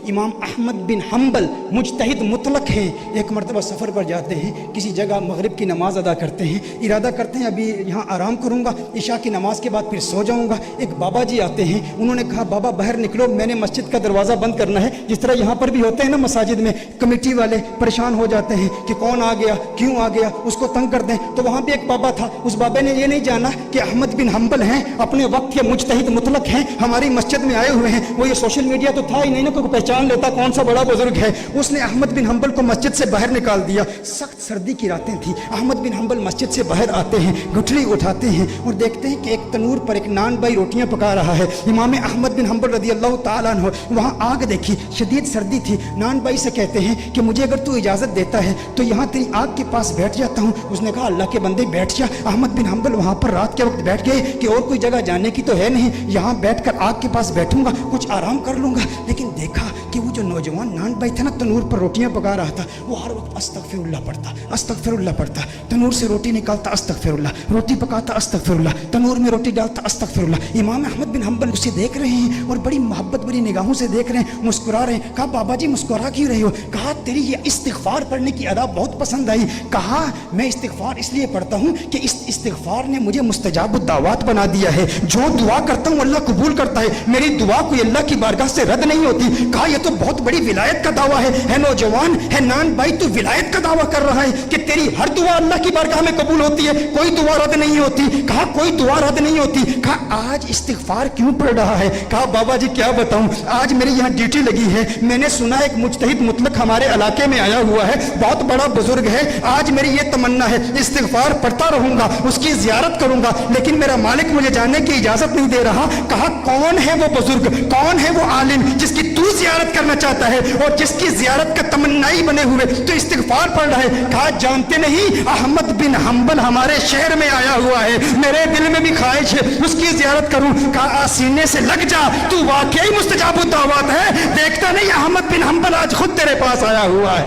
امام احمد بن حنبل مجتہد مطلق ہیں، ایک مرتبہ سفر پر جاتے ہیں، کسی جگہ مغرب کی نماز ادا کرتے ہیں، ارادہ کرتے ہیں ابھی یہاں آرام کروں گا، عشاء کی نماز کے بعد پھر سو جاؤں گا۔ ایک بابا جی آتے ہیں، انہوں نے کہا بابا باہر نکلو، میں نے مسجد کا دروازہ بند کرنا ہے۔ جس طرح یہاں پر بھی ہوتے ہیں نا مساجد میں، کمیٹی والے پریشان ہو جاتے ہیں کہ کون آ گیا، کیوں آ گیا، اس کو تنگ کر دیں۔ تو وہاں بھی ایک بابا تھا، اس بابے نے یہ نہیں جانا کہ احمد بن حنبل ہیں، اپنے وقت کے مجتہد مطلق ہیں، ہماری مسجد میں آئے ہوئے ہیں۔ وہ یہ سوشل میڈیا تو تھا ہی نہیں نا، کوئی پہچان لیتا کون سا بڑا بزرگ ہے۔ اس نے احمد بن حنبل کو مسجد سے باہر نکال دیا۔ سخت سردی کی راتیں تھیں، احمد بن حنبل مسجد سے باہر آتے ہیں، گٹھلی اٹھاتے ہیں اور دیکھتے ہیں کہ ایک تنور پر ایک نان بائی روٹیاں پکا رہا ہے۔ امام احمد بن حنبل رضی اللہ تعالیٰ عنہ وہاں آگ دیکھی، شدید سردی تھی۔ نان بائی سے کہتے ہیں کہ مجھے اگر تو اجازت دیتا ہے تو یہاں تیری آگ کے پاس بیٹھ جاتا ہوں۔ اس نے کہا اللہ کے بندے بیٹھ جا۔ احمد بن حنبل وہاں پر رات کے وقت بیٹھ گئے کہ اور کوئی جگہ جانے کی تو ہے نہیں، یہاں بیٹھ کر آگ کے پاس بیٹھوں گا، کچھ آرام کر لوں گا۔ لیکن دیکھا کہ وہ جو نوجوان نان بھائی تھا نا، تنور پر روٹیاں پکا رہا تھا، وہ ہر وقت استغفر اللہ پڑھتا، استغفر اللہ پڑھتا، تنور سے روٹی نکالتا استغفر اللہ، روٹی پکاتا استغفر اللہ، تنور میں روٹی ڈالتا استغفر اللہ۔ امام احمد بن حنبل اسے دیکھ رہے ہیں اور بڑی محبت بڑی نگاہوں سے دیکھ رہے ہیں، مسکرا رہے ہیں۔ کہا بابا جی مسکرا کیوں رہے ہو؟ کہا تیری یہ استغفار پڑھنے کی ادا بہت پسند آئی۔ کہا میں استغفار اس لیے پڑھتا ہوں کہ اس استغفار نے مجھے مستجاب الدعوات بنا دیا ہے، جو دعا کرتا ہوں اللہ قبول کرتا ہے، میری دعا کوئی اللہ کی بارگاہ سے رد نہیں ہوتی۔ کہا یہ تو بہت بڑی ولایت کا دعویٰ ہے نوجوان، ہے نان بھائی تو ولایت کا دعویٰ کر رہا ہے کہ تیری ہر دعا اللہ کی بارگاہ میں قبول ہوتی ہے، کوئی دعا رد نہیں ہوتی۔ کہا کوئی دعا رد نہیں ہوتی۔ کہا آج استغفار کیوں پڑھ رہا ہے؟ کہا بابا جی کیا بتاؤں، آج میری یہاں ڈیوٹی لگی ہے، میں نے سنا ایک مجتہد مطلق ہمارے علاقے میں آیا ہوا ہے، بہت بڑا بزرگ ہے، آج میری یہ تمنا ہے استغفار پڑھتا رہوں گا، اس کی زیارت کروں گا، لیکن میرا مالک مجھے جاننے کی اجازت نہیں دے رہا۔ کہا کون ہے وہ بزرگ، کون ہے وہ عالم جس کی تو زیارت کرنا چاہتا ہے اور جس کی زیارت کا تمنائی بنے ہوئے تو استغفار پڑھ رہا ہے؟ کہا جانتے نہیں احمد بن حنبل ہمارے شہر میں آیا ہوا ہے، میرے دل میں بھی خواہش ہے اس کی زیارت کروں۔ کہا سینے سے لگ جا، تو واقعی مستجاب الدعوات ہے، دیکھتا نہیں احمد بن حنبل آج خود تیرے پاس آیا ہوا ہے۔